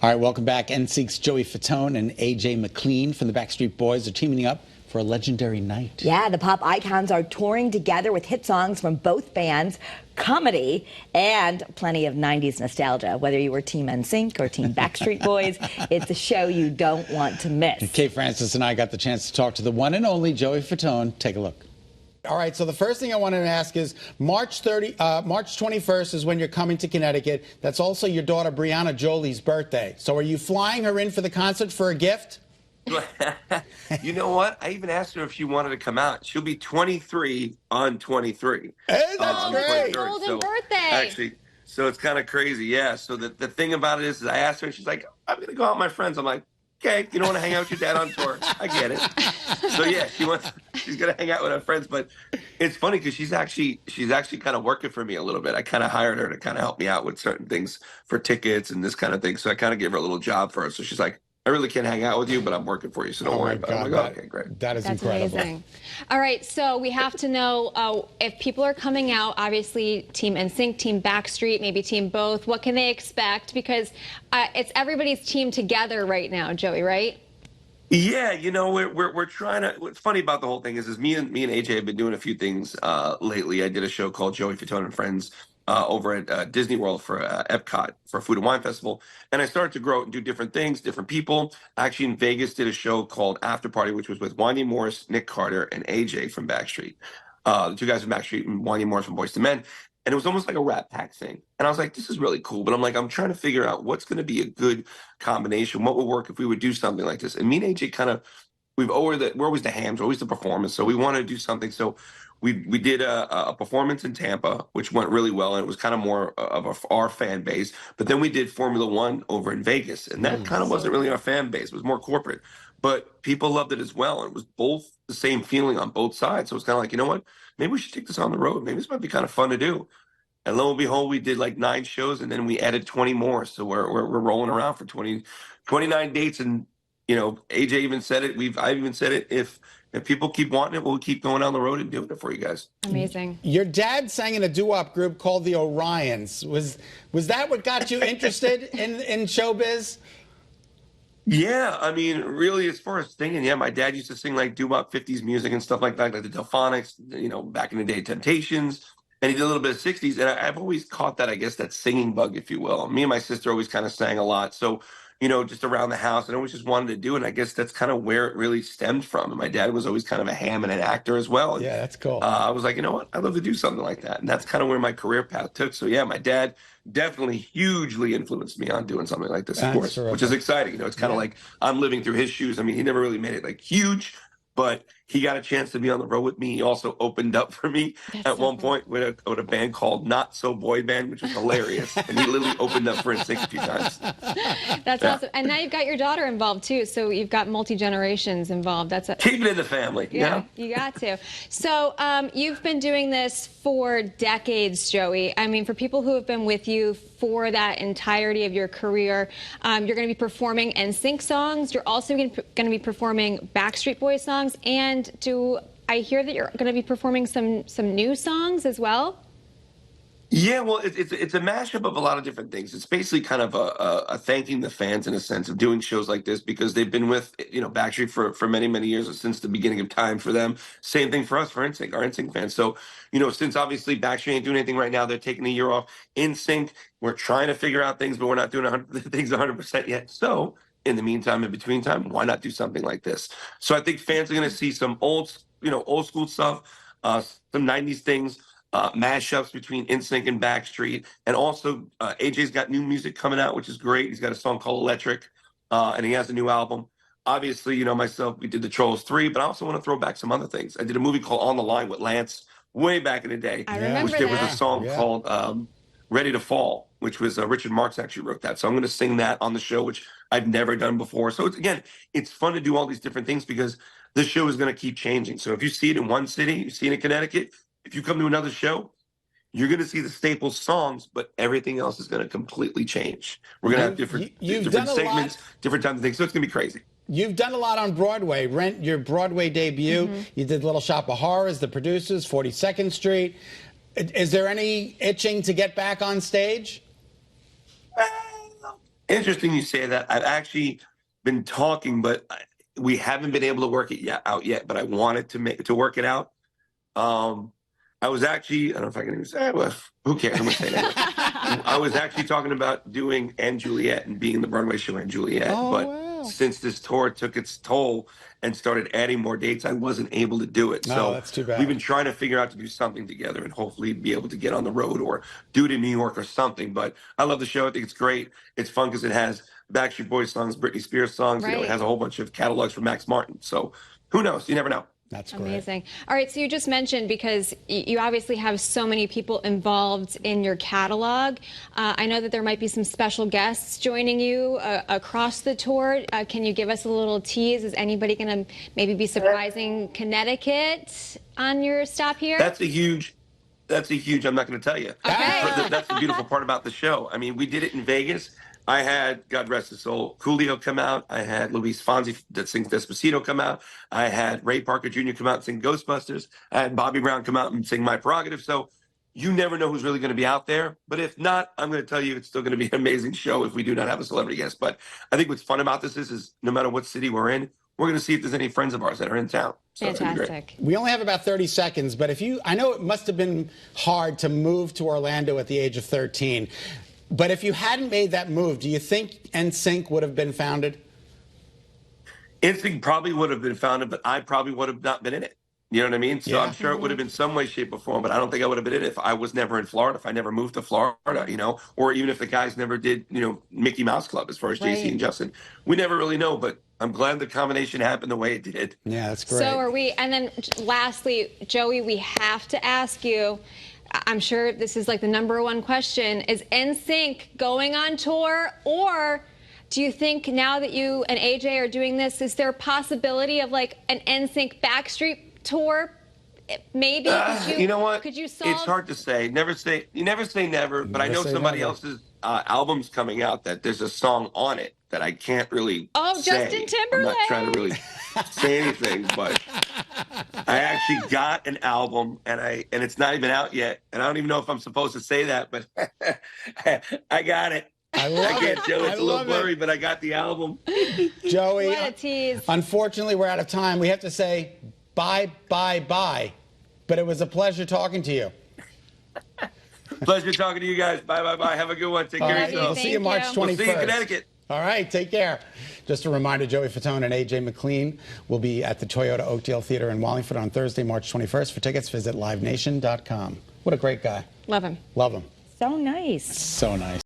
All right, welcome back. NSYNC's Joey Fatone and AJ McLean from the Backstreet Boys are teaming up for a legendary night. Yeah, the pop icons are touring together with hit songs from both bands, comedy, and plenty of 90s nostalgia. Whether you were Team NSYNC or Team Backstreet Boys, it's a show you don't want to miss. Cait Francis and I got the chance to talk to the one and only Joey Fatone. Take a look. All right, so the first thing I wanted to ask is March 21st is when you're coming to Connecticut. That's also your daughter Brianna Jolie's birthday. So are you flying her in for the concert for a gift? You know what? I even asked her if she wanted to come out. She'll be 23 on 23. Hey, that's great. Golden birthday. Actually, so it's kind of crazy. Yeah. So the thing about it is I asked her and she's like, I'm going to go out with my friends. I'm like, okay, you don't want to hang out with your dad on tour. I get it. So yeah, she's going to hang out with her friends. But it's funny because she's actually kind of working for me a little bit. I kind of hired her to kind of help me out with certain things for tickets and this kind of thing. So I kind of gave her a little job for her. So she's like, I really can't hang out with you, but I'm working for you, so don't worry about it. I'm like, okay, great. That's incredible. Amazing. All right, so we have to know if people are coming out, obviously Team NSYNC, Team Backstreet, maybe Team both, what can they expect? Because it's everybody's team together right now, Joey, right? Yeah, you know, we're trying to. What's funny about the whole thing is me and AJ have been doing a few things lately. I did a show called Joey Fatone and Friends over at Disney World for Epcot for a Food and Wine Festival, and I started to grow and do different things, different people. Actually, in Vegas, did a show called After Party, which was with Wanya Morris, Nick Carter, and AJ from Backstreet. The two guys from Backstreet and Wanya Morris from Boyz II Men. And it was almost like a Rat Pack thing. And I was like, this is really cool. But I'm like, I'm trying to figure out what's going to be a good combination. What would work if we would do something like this? And me and AJ kind of, we're always the hams, we're always the performance. So we wanted to do something. So we did a performance in Tampa, which went really well. And it was kind of more of our fan base. But then we did Formula One over in Vegas. And that kind of wasn't really our fan base. It was more corporate. But people loved it as well. And it was both the same feeling on both sides. So it's kind of like, you know what? Maybe we should take this on the road. Maybe this might be kind of fun to do. And lo and behold, we did like 9 shows, and then we added 20 more. So we're rolling around for 29 dates. And, you know, AJ even said it. I've even said it. If people keep wanting it, we'll keep going on the road and doing it for you guys. Amazing. Your dad sang in a doo-wop group called the Orions. Was that what got you interested in showbiz? Yeah, I mean, really, as far as singing, yeah, my dad used to sing like doo-wop 50s music and stuff like that, like the Delphonics, you know, back in the day, Temptations. And he did a little bit of 60s. And I've always caught that, I guess, that singing bug, if you will. Me and my sister always kind of sang a lot. So, you know, just around the house, and I always just wanted to do it. And I guess that's kind of where it really stemmed from. And my dad was always kind of a ham and an actor as well. And, yeah, that's cool. I was like, you know what? I'd love to do something like that. And that's kind of where my career path took. So, yeah, my dad definitely hugely influenced me on doing something like this, of course, which is exciting. You know, it's kind of like I'm living through his shoes. I mean, he never really made it like huge, but he got a chance to be on the road with me. He also opened up for me at one point with a band called Not So Boy Band, which was hilarious. And he literally opened up for NSYNC a few times. That's awesome. And now you've got your daughter involved, too. So you've got multi-generations involved. Keep it in the family. Yeah, you got to. So you've been doing this for decades, Joey. I mean, for people who have been with you for that entirety of your career, you're going to be performing NSYNC songs. You're also going to be performing Backstreet Boys songs. And do I hear that you're going to be performing some new songs as well? Yeah, well, it's a mashup of a lot of different things. It's basically kind of a thanking the fans in a sense of doing shows like this because they've been with, you know, Backstreet for many, many years, since the beginning of time for them. Same thing for us, for NSYNC, our NSYNC fans. So, you know, since obviously Backstreet ain't doing anything right now, they're taking a year off. NSYNC, we're trying to figure out things, but we're not doing things 100% yet. So in the meantime, in between time, why not do something like this? So I think fans are going to see some old school stuff, some 90s things, mashups between NSYNC and Backstreet. And also AJ's got new music coming out, which is great. He's got a song called Electric, and he has a new album. Obviously, you know, myself, we did the Trolls 3, but I also want to throw back some other things. I did a movie called On the Line with Lance way back in the day. I remember which there was a song called Ready to Fall, which was Richard Marx actually wrote that. So I'm going to sing that on the show, which I've never done before. So it's fun to do all these different things because this show is going to keep changing. So if you see it in one city, you see it in Connecticut, if you come to another show, you're going to see the staple songs, but everything else is going to completely change. We're going to have different segments, different types of things. So it's going to be crazy. You've done a lot on Broadway. Rent, your Broadway debut. You did Little Shop of Horrors, The Producers, 42nd Street. Is there any itching to get back on stage? Interesting you say that. I've actually been talking, but we haven't been able to work it out yet. But I wanted to work it out. I was actually, I don't know if I can even say it. Well, who cares? I'm going to say it anyway. I was actually talking about doing & Juliet and being in the Broadway show & Juliet. Oh, but wow. since this tour took its toll and started adding more dates, I wasn't able to do it. Oh, So that's too bad. we've been trying to figure out to do something together and hopefully be able to get on the road or do it in New York or something. But I love the show. I think it's great. It's fun because it has Backstreet Boys songs, Britney Spears songs. You know, it Right. has a whole bunch of catalogs from Max Martin. So who knows? You never know. That's great. Amazing. All right, so you just mentioned, because you obviously have so many people involved in your catalog, I know that there might be some special guests joining you across the tour. Can you give us a little tease? Is anybody going to maybe be surprising Connecticut on your stop here? That's a huge, I'm not going to tell you. Okay. That's the beautiful part about the show. I mean, we did it in Vegas. I had, God rest his soul, Coolio come out. I had Luis Fonsi that sings Despacito come out. I had Ray Parker Jr. come out and sing Ghostbusters. I had Bobby Brown come out and sing My Prerogative. So you never know who's really going to be out there. But if not, I'm going to tell you it's still going to be an amazing show if we do not have a celebrity guest. But I think what's fun about this is no matter what city we're in, we're going to see if there's any friends of ours that are in town. So it's gonna be great. Fantastic. We only have about 30 seconds, but I know it must have been hard to move to Orlando at the age of 13. But if you hadn't made that move, do you think NSYNC would have been founded? NSYNC probably would have been founded, but I probably would have not been in it. You know what I mean? So Yeah. I'm sure it would have been some way, shape, or form, but I don't think I would have been in it if I was never in Florida, if I never moved to Florida, you know, or even if the guys never did, you know, Mickey Mouse Club as far as JC and Justin. We never really know, but I'm glad the combination happened the way it did. Yeah, that's great. So are we. And then lastly, Joey, we have to ask you, I'm sure this is like the #1 question, is NSYNC going on tour, or do you think now that you and AJ are doing this, is there a possibility of like an NSYNC Backstreet tour? Maybe. You know what? Could you solve? It's hard to say. You never say never, but I Never know say somebody never. else's album's coming out that there's a song on it that I can't really Oh, say. Justin Timberlake. I'm not trying to really say anything, but I actually got an album and it's not even out yet. And I don't even know if I'm supposed to say that, but I got it. I love it. Joe, I it's a little love blurry, it. but I got the album. Joey, What a tease. unfortunately, we're out of time. We have to say bye, bye, bye. But it was a pleasure talking to you. Pleasure talking to you guys. Bye, bye, bye. Have a good one. Take care All of right, we'll yourselves. see you March 21st. We'll see you in Connecticut. All right, take care. Just a reminder, Joey Fatone and AJ McLean will be at the Toyota Oakdale Theater in Wallingford on Thursday, March 21st. For tickets, visit livenation.com. What a great guy. Love him. Love him. So nice. So nice.